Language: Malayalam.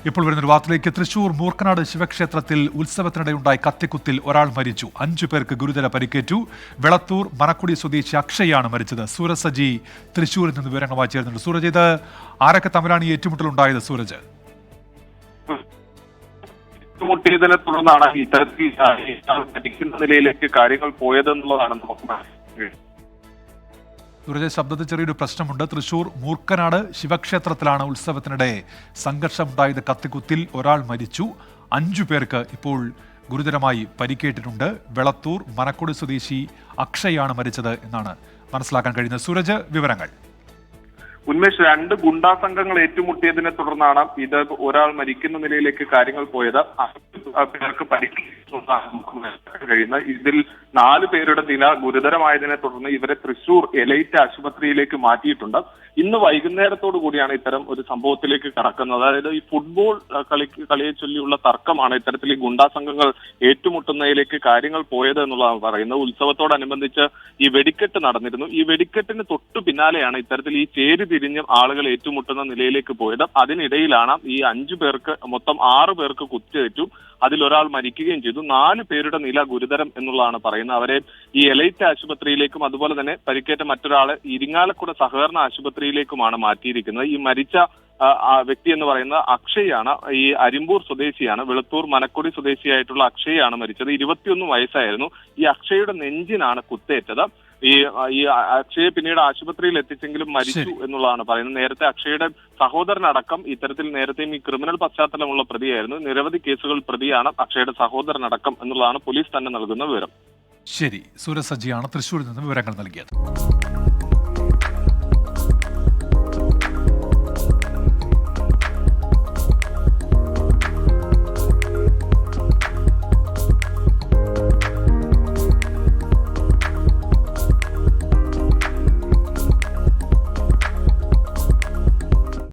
ഇപ്പോൾ വരുന്നൊരു വാർത്തയിലേക്ക്. തൃശൂർ മൂർക്കനാട് ശിവക്ഷേത്രത്തിൽ ഉത്സവത്തിനിടെയുണ്ടായ കത്തിക്കുത്തിൽ ഒരാൾ മരിച്ചു. 5 പേർക്ക് ഗുരുതര പരിക്കേറ്റു. വെളത്തൂർ മനക്കുടി സ്വദേശി അക്ഷയാണ് മരിച്ചത്. സൂരജ് സജി തൃശൂരിൽ നിന്ന് വിവരങ്ങളുമായി ചേരുന്നുണ്ട്. സൂരജ്, ഇത് ആരൊക്കെ തമ്മിലാണ് ഈ ഏറ്റുമുട്ടലുണ്ടായത്? സൂരജ്, ഏറ്റുമുട്ടിയതിനെ തുടർന്നാണ് ഇത്തരത്തിൽ പഠിക്കുന്ന നിലയിലേക്ക് കാര്യങ്ങൾ പോയതെന്നുള്ളതാണ് നമുക്ക്. സൂരജ്, ശബ്ദത്തിൽ ചെറിയൊരു പ്രശ്നമുണ്ട്. തൃശൂർ മൂർക്കനാട് ശിവക്ഷേത്രത്തിലാണ് ഉത്സവത്തിനിടെ സംഘർഷമുണ്ടായത്. കത്തിക്കുത്തിൽ ഒരാൾ മരിച്ചു. 5 പേർക്ക് ഇപ്പോൾ ഗുരുതരമായി പരിക്കേറ്റിട്ടുണ്ട്. വെളത്തൂർ മനക്കുടി സ്വദേശി അക്ഷയാണ് മരിച്ചത് എന്നാണ് മനസ്സിലാക്കാൻ കഴിയുന്നത്. സൂരജ്, വിവരങ്ങൾ. ഉന്മേഷ്, 2 ഗുണ്ടാ സംഘങ്ങൾ ഏറ്റുമുട്ടിയതിനെ തുടർന്നാണ് ഇത് ഒരാൾ മരിക്കുന്ന നിലയിലേക്ക് കാര്യങ്ങൾ പോയത്. 5 പേർക്ക് കഴിയുന്നത്. ഇതിൽ 4 പേരുടെ നില ഗുരുതരമായതിനെ തുടർന്ന് ഇവരെ തൃശൂർ എലൈറ്റ് ആശുപത്രിയിലേക്ക് മാറ്റിയിട്ടുണ്ട്. ഇന്ന് വൈകുന്നേരത്തോടു കൂടിയാണ് ഇത്തരം ഒരു സംഭവത്തിലേക്ക് കടക്കുന്നത്. അതായത് ഈ ഫുട്ബോൾ കളിയെ ചൊല്ലിയുള്ള തർക്കമാണ് ഇത്തരത്തിൽ ഈ ഗുണ്ടാ സംഘങ്ങൾ ഏറ്റുമുട്ടുന്നതിലേക്ക് കാര്യങ്ങൾ പോയത് എന്നുള്ളതാണ് പറയുന്നത്. ഉത്സവത്തോടനുബന്ധിച്ച് ഈ വെടിക്കെട്ട് നടന്നിരുന്നു. ഈ വെടിക്കെട്ടിന് തൊട്ടു പിന്നാലെയാണ് ഇത്തരത്തിൽ ഈ ചേരി തിരിഞ്ഞ് ആളുകൾ ഏറ്റുമുട്ടുന്ന നിലയിലേക്ക് പോയത്. അതിനിടയിലാണ് ഈ 5 പേർക്ക്, മൊത്തം 6 പേർക്ക് കുത്തേറ്റു. അതിലൊരാൾ മരിക്കുകയും ചെയ്തു. 4 പേരുടെ നില ഗുരുതരം എന്നുള്ളതാണ് പറയുന്നത്. അവരെ ഈ എലൈറ്റ് ആശുപത്രിയിലേക്കും അതുപോലെ തന്നെ പരിക്കേറ്റ മറ്റൊരാളെ ഇരിങ്ങാലക്കുട സഹകരണ ആശുപത്രിയിലേക്കുമാണ് മാറ്റിയിരിക്കുന്നത്. ഈ മരിച്ച വ്യക്തി എന്ന് പറയുന്നത് അക്ഷയാണ്. ഈ അരിമ്പൂർ സ്വദേശിയാണ്. വെളുത്തൂർ മനക്കൊടി സ്വദേശിയായിട്ടുള്ള അക്ഷയാണ് മരിച്ചത്. 21 വയസ്സായിരുന്നു. ഈ അക്ഷയുടെ നെഞ്ചിനാണ് കുത്തേറ്റത്. ഈ അക്ഷയെ പിന്നീട് ആശുപത്രിയിൽ എത്തിച്ചെങ്കിലും മരിച്ചു എന്നുള്ളതാണ് പറയുന്നത്. നേരത്തെ അക്ഷയുടെ സഹോദരനടക്കം ഇത്തരത്തിൽ നേരത്തെയും ഈ ക്രിമിനൽ പശ്ചാത്തലമുള്ള പ്രതിയായിരുന്നു. നിരവധി കേസുകൾ പ്രതിയാണ് അക്ഷയുടെ സഹോദരനടക്കം എന്നുള്ളതാണ് പോലീസ് തന്നെ നൽകുന്ന വിവരം. ശരി, സൂരജ് സജിയാണ് തൃശ്ശൂരിൽ നിന്ന് വിവരങ്ങൾ നൽകിയത്.